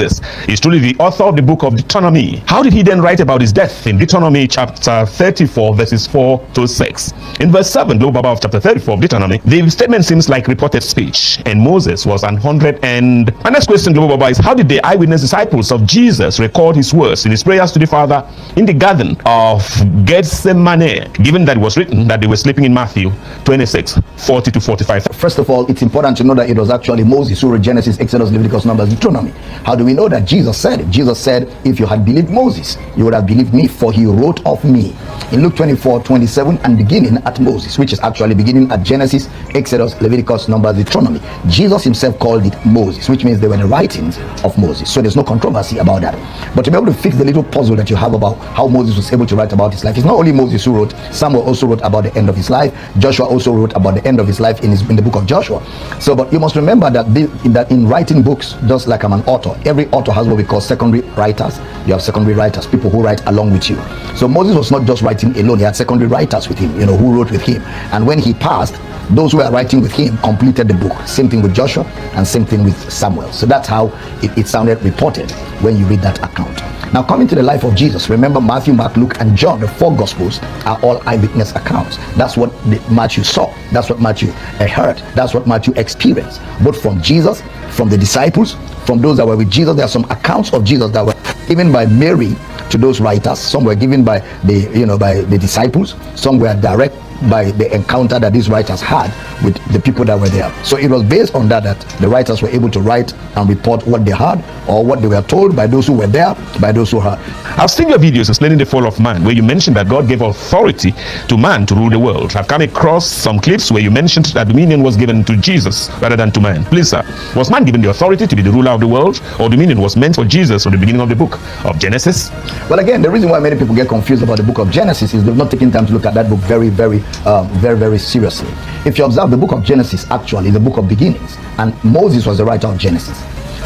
This is truly the author of the book of Deuteronomy. How did he then write about his death? In Deuteronomy chapter 34 verses 4 to 6. In verse 7, Global Baba of chapter 34 of Deuteronomy, the statement seems like reported speech, and Moses was 100 and... My next question, Global Baba, is how did the eyewitness disciples of Jesus record his words in his prayers to the Father in the garden of Gethsemane, given that it was written that they were sleeping in Matthew 26, 40 to 45? First of all, it's important to know that it was actually Moses who wrote Genesis, Exodus, Leviticus, Numbers, Deuteronomy. How do we know that? Jesus said it. Jesus said, if you had believed Moses, you would have believed me, for he wrote of me. In Luke 24:27, and beginning at Moses, which is actually beginning at Genesis, Exodus, Leviticus, Numbers, Deuteronomy. Jesus himself called it Moses, which means they were the writings of Moses. So there's no controversy about that. But to be able to fix the little puzzle that you have about how Moses was able to write about his life, it's not only Moses who wrote. Samuel also wrote about the end of his life. Joshua also wrote about the end of his life in the book of Joshua. So, but you must remember that that in writing books, just like I'm an author, every author has what we call secondary writers. You have secondary writers, people who write along with you. So Moses was not just writing alone, he had secondary writers with him, who wrote with him. And when he passed, those who were writing with him completed the book. Same thing with Joshua and same thing with Samuel. So that's how it sounded reported when you read that account. Now, coming to the life of Jesus, remember Matthew, Mark, Luke, and John, the four Gospels are all eyewitness accounts. That's what Matthew saw. That's what Matthew heard. That's what Matthew experienced, both from Jesus, from the disciples, from those that were with Jesus. There are some accounts of Jesus that were given by Mary to those writers. Some were given by the disciples. Some were direct by the encounter that these writers had with the people that were there. So it was based on that the writers were able to write and report what they heard or what they were told by those who were there, by those who heard. I've seen your videos explaining the fall of man, where you mentioned that God gave authority to man to rule the world. I've come across some clips where you mentioned that dominion was given to Jesus rather than to man. Please, sir, was man given the authority to be the ruler of the world, or dominion was meant for Jesus from the beginning of the book of Genesis? Well, again, the reason why many people get confused about the book of Genesis is they've not taken time to look at that book very seriously. If you observe, the book of Genesis actually is the book of beginnings, and Moses was the writer of Genesis.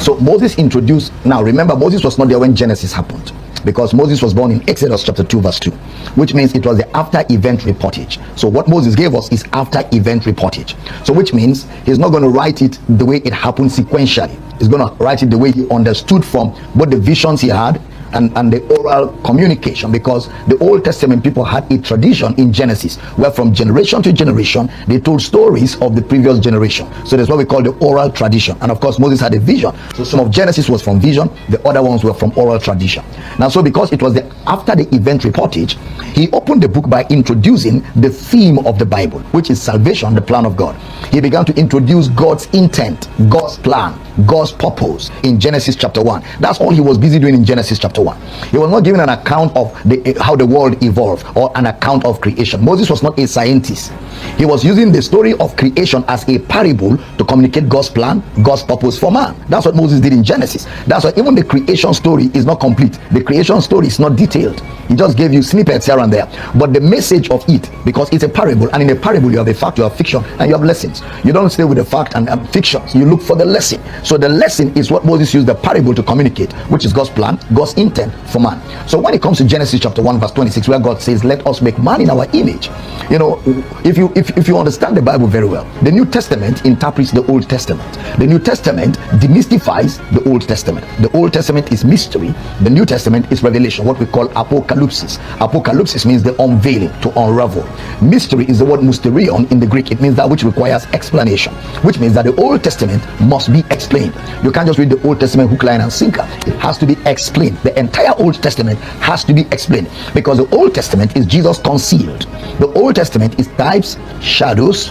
So Moses introduced, now remember, Moses was not there when Genesis happened, because Moses was born in Exodus chapter 2 verse 2, which means it was the after event reportage. So what Moses gave us is after event reportage. So which means he's not going to write it the way it happened sequentially. He's going to write it the way he understood from what the visions he had and the oral communication, because the Old Testament people had a tradition in Genesis where from generation to generation they told stories of the previous generation. So that's what we call the oral tradition. And of course Moses had a vision, so some of Genesis was from vision, the other ones were from oral tradition. Now, so because it was after the event reportage, he opened the book by introducing the theme of the Bible, which is salvation, the plan of God. He began to introduce God's intent, God's plan, God's purpose in Genesis chapter 1. That's all he was busy doing in Genesis chapter 1. He was not giving an account of how the world evolved or an account of creation. Moses was not a scientist. He was using the story of creation as a parable to communicate God's plan, God's purpose for man. That's what Moses did in Genesis. That's why even the creation story is not complete. The creation story is not detailed. He just gave you snippets here and there. But the message of it, because it's a parable, and in a parable you have a fact, you have fiction, and you have lessons. You don't stay with the fact and fictions. You look for the lesson. So the lesson is what Moses used the parable to communicate, which is God's plan, God's intent for man. So when it comes to Genesis chapter 1 verse 26, where God says, let us make man in our image, if you understand the Bible very well, the New Testament interprets the Old Testament. The New Testament demystifies the Old Testament. The Old Testament is mystery, the New Testament is revelation, what we call apocalypsis. Apocalypsis means the unveiling, to unravel. Mystery is the word mysterion in the Greek. It means that which requires explanation, which means that the Old Testament must be explained. You can't just read the Old Testament hook, line, and sinker. It has to be explained. The entire Old Testament has to be explained, because the Old Testament is Jesus concealed. The Old Testament is types, shadows,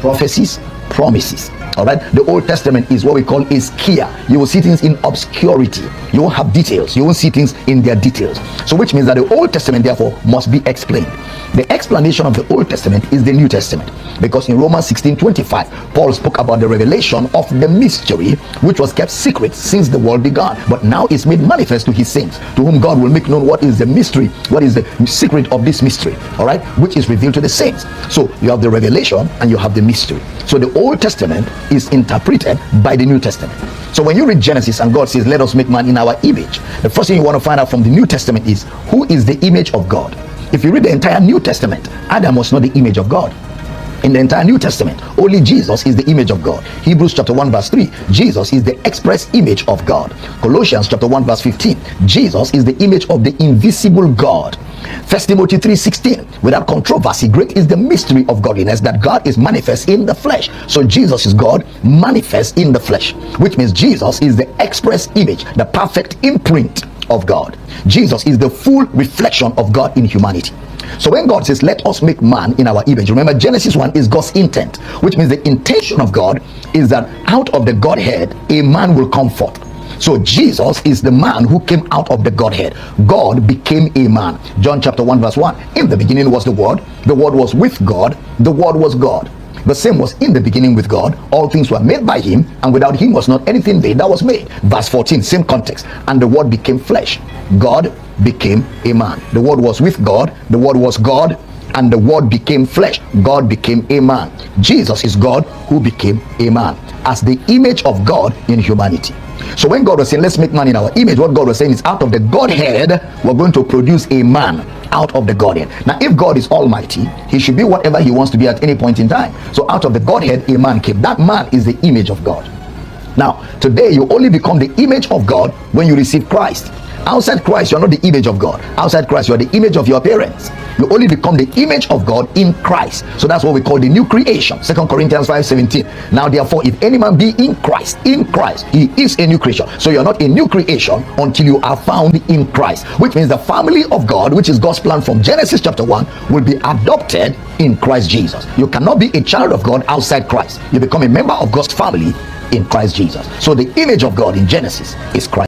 prophecies, promises. All right, the Old Testament is what we call ischia. You will see things in obscurity. You won't have details. You won't see things in their details. So which means that the Old Testament therefore must be explained. The explanation of the Old Testament is the New Testament, because in Romans 16:25 Paul spoke about the revelation of the mystery which was kept secret since the world began, but now is made manifest to his saints, to whom God will make known what is the mystery, what is the secret of this mystery, all right, which is revealed to the saints. So you have the revelation and you have the mystery. So the Old Testament is interpreted by the New Testament. So when you read Genesis and God says, let us make man in our image, the first thing you want to find out from the New Testament is, who is the image of God? If you read the entire New Testament, Adam was not the image of God. In the entire New Testament, only Jesus is the image of God. Hebrews chapter 1 verse 3, Jesus is the express image of God. Colossians chapter 1 verse 15, Jesus is the image of the invisible God. 1 Timothy 3:16, without controversy, great is the mystery of godliness, that God is manifest in the flesh. So Jesus is God manifest in the flesh, which means Jesus is the express image, the perfect imprint of God. Jesus is the full reflection of God in humanity. So when God says, let us make man in our image, remember Genesis 1 is God's intent, which means the intention of God is that out of the Godhead a man will come forth. So Jesus is the man who came out of the Godhead. God became a man. John chapter 1 verse 1, in the beginning was the Word was with God, the Word was God. The same was in the beginning with God. All things were made by him, and without him was not anything made that was made. Verse 14, same context. And the Word became flesh. God became a man. The Word was with God, the Word was God, and the Word became flesh. God became a man. Jesus is God who became a man as the image of God in humanity. So when God was saying, let's make man in our image, what God was saying is, out of the Godhead, we're going to produce a man out of the Godhead. Now, if God is almighty, he should be whatever he wants to be at any point in time. So out of the Godhead, a man came. That man is the image of God. Now, today, you only become the image of God when you receive Christ. Outside Christ, you're not the image of God. Outside Christ, you're the image of your parents. You only become the image of God in Christ. So that's what we call the new creation. 2 Corinthians 5:17. Now therefore, if any man be in Christ, he is a new creation. So you're not a new creation until you are found in Christ, which means the family of God, which is God's plan from Genesis chapter 1, will be adopted in Christ Jesus. You cannot be a child of God outside Christ. You become a member of God's family in Christ Jesus. So the image of God in Genesis is Christ.